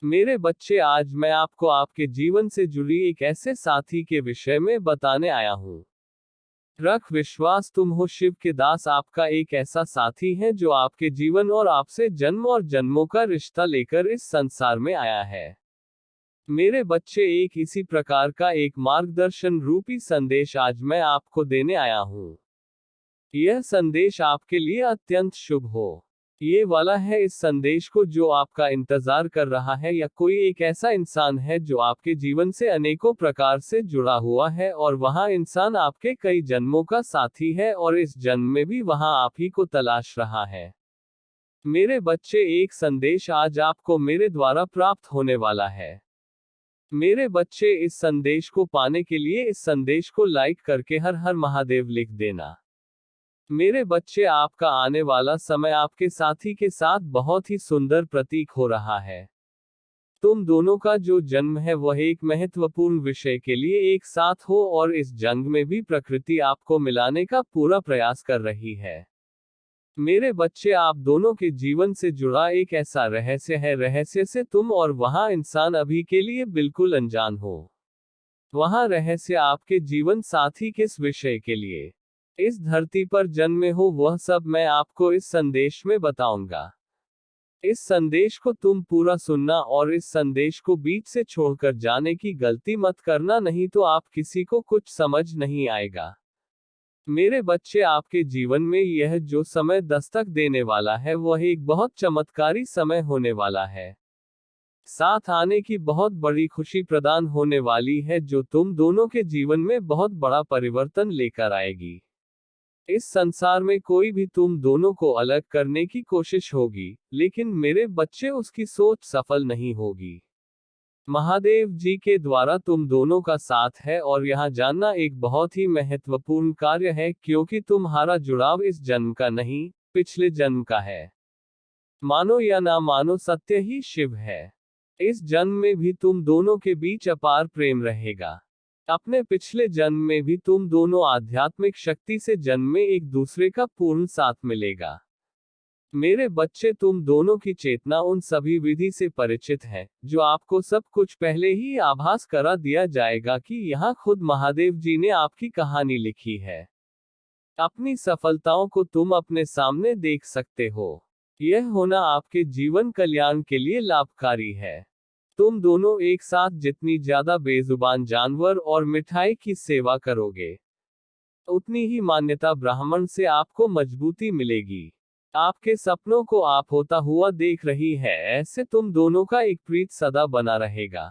मेरे बच्चे, आज मैं आपको आपके जीवन से जुड़ी एक ऐसे साथी के विषय में बताने आया हूँ। रख विश्वास, तुम हो शिव के दास। आपका एक ऐसा साथी है जो आपके जीवन और आपसे जन्म और जन्मों का रिश्ता लेकर इस संसार में आया है। मेरे बच्चे, एक इसी प्रकार का एक मार्गदर्शन रूपी संदेश आज मैं आपको देने आया हूँ। यह संदेश आपके लिए अत्यंत शुभ हो। ये वाला है इस संदेश को जो आपका इंतजार कर रहा है, या कोई एक ऐसा इंसान है जो आपके जीवन से अनेकों प्रकार से जुड़ा हुआ है और वहाँ इंसान आपके कई जन्मों का साथी है और इस जन्म में भी वहाँ आप ही को तलाश रहा है। मेरे बच्चे, एक संदेश आज आपको मेरे द्वारा प्राप्त होने वाला है। मेरे बच्चे, इस संदेश को पाने के लिए इस संदेश को लाइक करके हर हर महादेव लिख देना। मेरे बच्चे, आपका आने वाला समय आपके साथी के साथ बहुत ही सुंदर प्रतीक हो रहा है। तुम दोनों का जो जन्म है वह एक महत्वपूर्ण विषय के लिए एक साथ हो और इस जंग में भी प्रकृति आपको मिलाने का पूरा प्रयास कर रही है। मेरे बच्चे, आप दोनों के जीवन से जुड़ा एक ऐसा रहस्य है, रहस्य से तुम और वहाँ इंसान अभी के लिए बिल्कुल अनजान हो। वहाँ रहस्य आपके जीवन साथी किस विषय के लिए इस धरती पर जन्मे हो, वह सब मैं आपको इस संदेश में बताऊंगा। इस संदेश को तुम पूरा सुनना और इस संदेश को बीच से छोड़कर जाने की गलती मत करना, नहीं तो आप किसी को कुछ समझ नहीं आएगा। मेरे बच्चे, आपके जीवन में यह जो समय दस्तक देने वाला है वह एक बहुत चमत्कारी समय होने वाला है। साथ आने की बहुत बड़ी खुशी प्रदान होने वाली है जो तुम दोनों के जीवन में बहुत बड़ा परिवर्तन लेकर आएगी। इस संसार में कोई भी तुम दोनों को अलग करने की कोशिश होगी, लेकिन मेरे बच्चे उसकी सोच सफल नहीं होगी। महादेव जी के द्वारा तुम दोनों का साथ है और यहाँ जानना एक बहुत ही महत्वपूर्ण कार्य है, क्योंकि तुम्हारा जुड़ाव इस जन्म का नहीं, पिछले जन्म का है। मानो या ना मानो, सत्य ही शिव है। इस जन्म में भी तुम दोनों के बीच अपार प्रेम रहेगा। अपने पिछले जन्म में भी तुम दोनों आध्यात्मिक शक्ति से जन्म में एक दूसरे का पूर्ण साथ मिलेगा। मेरे बच्चे, तुम दोनों की चेतना उन सभी विधि से परिचित है जो आपको सब कुछ पहले ही आभास करा दिया जाएगा कि यहाँ खुद महादेव जी ने आपकी कहानी लिखी है। अपनी सफलताओं को तुम अपने सामने देख सकते हो। यह होना आपके जीवन कल्याण के लिए लाभकारी है। तुम दोनों एक साथ जितनी ज्यादा बेजुबान जानवर और मिठाई की सेवा करोगे, उतनी ही मान्यता ब्राह्मण से आपको मजबूती मिलेगी। आपके सपनों को आप होता हुआ देख रही है, ऐसे तुम दोनों का एक प्रीत सदा बना रहेगा।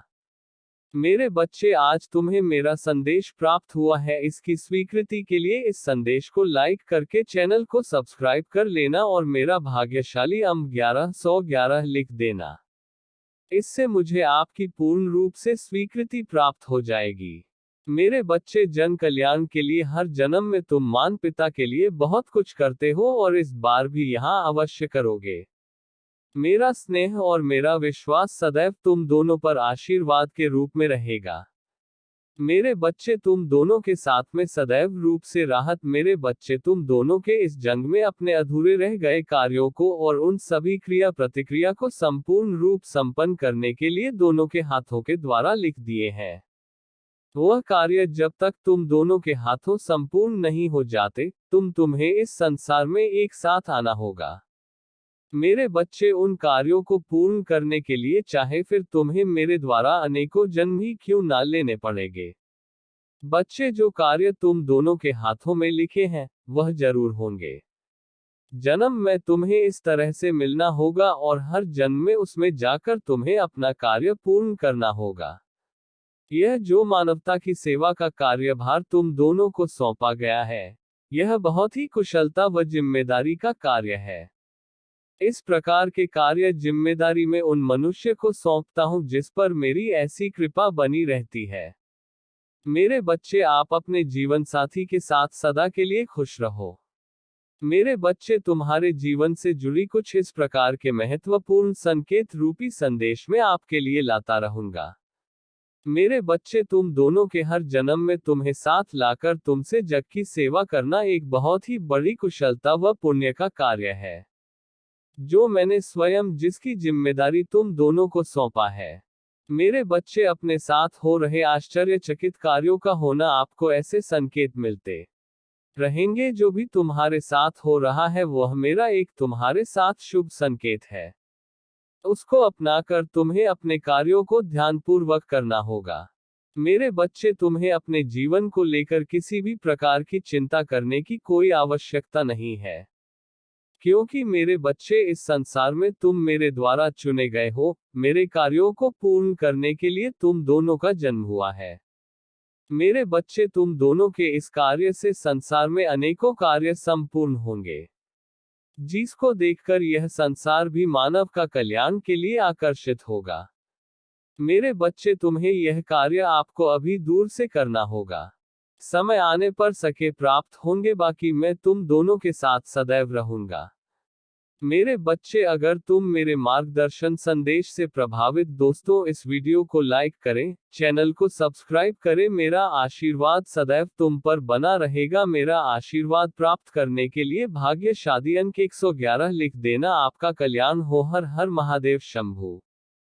मेरे बच्चे, आज तुम्हें मेरा संदेश प्राप्त हुआ है। इसकी स्वीकृति के लिए इस संदेश को लाइक करके चैनल को सब्सक्राइब कर लेना और मेरा भाग्यशाली अंब 1111 लिख देना। इससे मुझे आपकी पूर्ण रूप से स्वीकृति प्राप्त हो जाएगी। मेरे बच्चे, जन कल्याण के लिए हर जन्म में तुम मान पिता के लिए बहुत कुछ करते हो और इस बार भी यहाँ अवश्य करोगे। मेरा स्नेह और मेरा विश्वास सदैव तुम दोनों पर आशीर्वाद के रूप में रहेगा। मेरे बच्चे, तुम दोनों के साथ में सदैव रूप से राहत। मेरे बच्चे, तुम दोनों के इस जंग में अपने अधूरे रह गए कार्यों को और उन सभी क्रिया प्रतिक्रिया को संपूर्ण रूप संपन्न करने के लिए दोनों के हाथों के द्वारा लिख दिए हैं। वह कार्य जब तक तुम दोनों के हाथों संपूर्ण नहीं हो जाते, तुम्हें इस संसार में एक साथ आना होगा। मेरे बच्चे, उन कार्यों को पूर्ण करने के लिए चाहे फिर तुम्हें मेरे द्वारा अनेकों जन्म ही क्यों ना लेने पड़ेंगे। बच्चे, जो कार्य तुम दोनों के हाथों में लिखे हैं वह जरूर होंगे। जन्म में तुम्हें इस तरह से मिलना होगा और हर जन्म में उसमें जाकर तुम्हें अपना कार्य पूर्ण करना होगा। यह जो मानवता की सेवा का कार्यभार तुम दोनों को सौंपा गया है, यह बहुत ही कुशलता व जिम्मेदारी का कार्य है। इस प्रकार के कार्य जिम्मेदारी में उन मनुष्य को सौंपता हूं जिस पर मेरी ऐसी कृपा बनी रहती है। मेरे बच्चे, आप अपने जीवन साथी के साथ सदा के लिए खुश रहो। मेरे बच्चे, तुम्हारे जीवन से जुड़ी कुछ इस प्रकार के महत्वपूर्ण संकेत रूपी संदेश में आपके लिए लाता रहूंगा। मेरे बच्चे, तुम दोनों के हर जन्म में तुम्हें साथ लाकर तुमसे जग की सेवा करना एक बहुत ही बड़ी कुशलता व पुण्य का कार्य है। जो मैंने स्वयं जिसकी जिम्मेदारी तुम दोनों को सौंपा है। मेरे बच्चे, अपने साथ हो रहे आश्चर्यचकित कार्यों का होना आपको ऐसे संकेत मिलते रहेंगे। जो भी तुम्हारे साथ हो रहा है वह मेरा एक तुम्हारे साथ शुभ संकेत है। उसको अपनाकर तुम्हें अपने कार्यों को ध्यानपूर्वक करना होगा। मेरे बच्चे, तुम्हें अपने जीवन को लेकर किसी भी प्रकार की चिंता करने की कोई आवश्यकता नहीं है, क्योंकि मेरे बच्चे, इस संसार में तुम मेरे द्वारा चुने गए हो। मेरे कार्यों को पूर्ण करने के लिए तुम दोनों का जन्म हुआ है। मेरे बच्चे, तुम दोनों के इस कार्य से संसार में अनेकों कार्य संपूर्ण होंगे, जिसको देखकर यह संसार भी मानव का कल्याण के लिए आकर्षित होगा। मेरे बच्चे, तुम्हें यह कार्य आपको अभी दूर से करना होगा। समय आने पर सके प्राप्त होंगे, बाकी मैं तुम दोनों के साथ सदैव रहूंगा। मेरे बच्चे, अगर तुम मेरे मार्गदर्शन संदेश से प्रभावित दोस्तों, इस वीडियो को लाइक करें, चैनल को सब्सक्राइब करें। मेरा आशीर्वाद सदैव तुम पर बना रहेगा। मेरा आशीर्वाद प्राप्त करने के लिए भाग्यशाली अंक 111 लिख देना। आपका कल्याण हो। हर हर महादेव शंभू।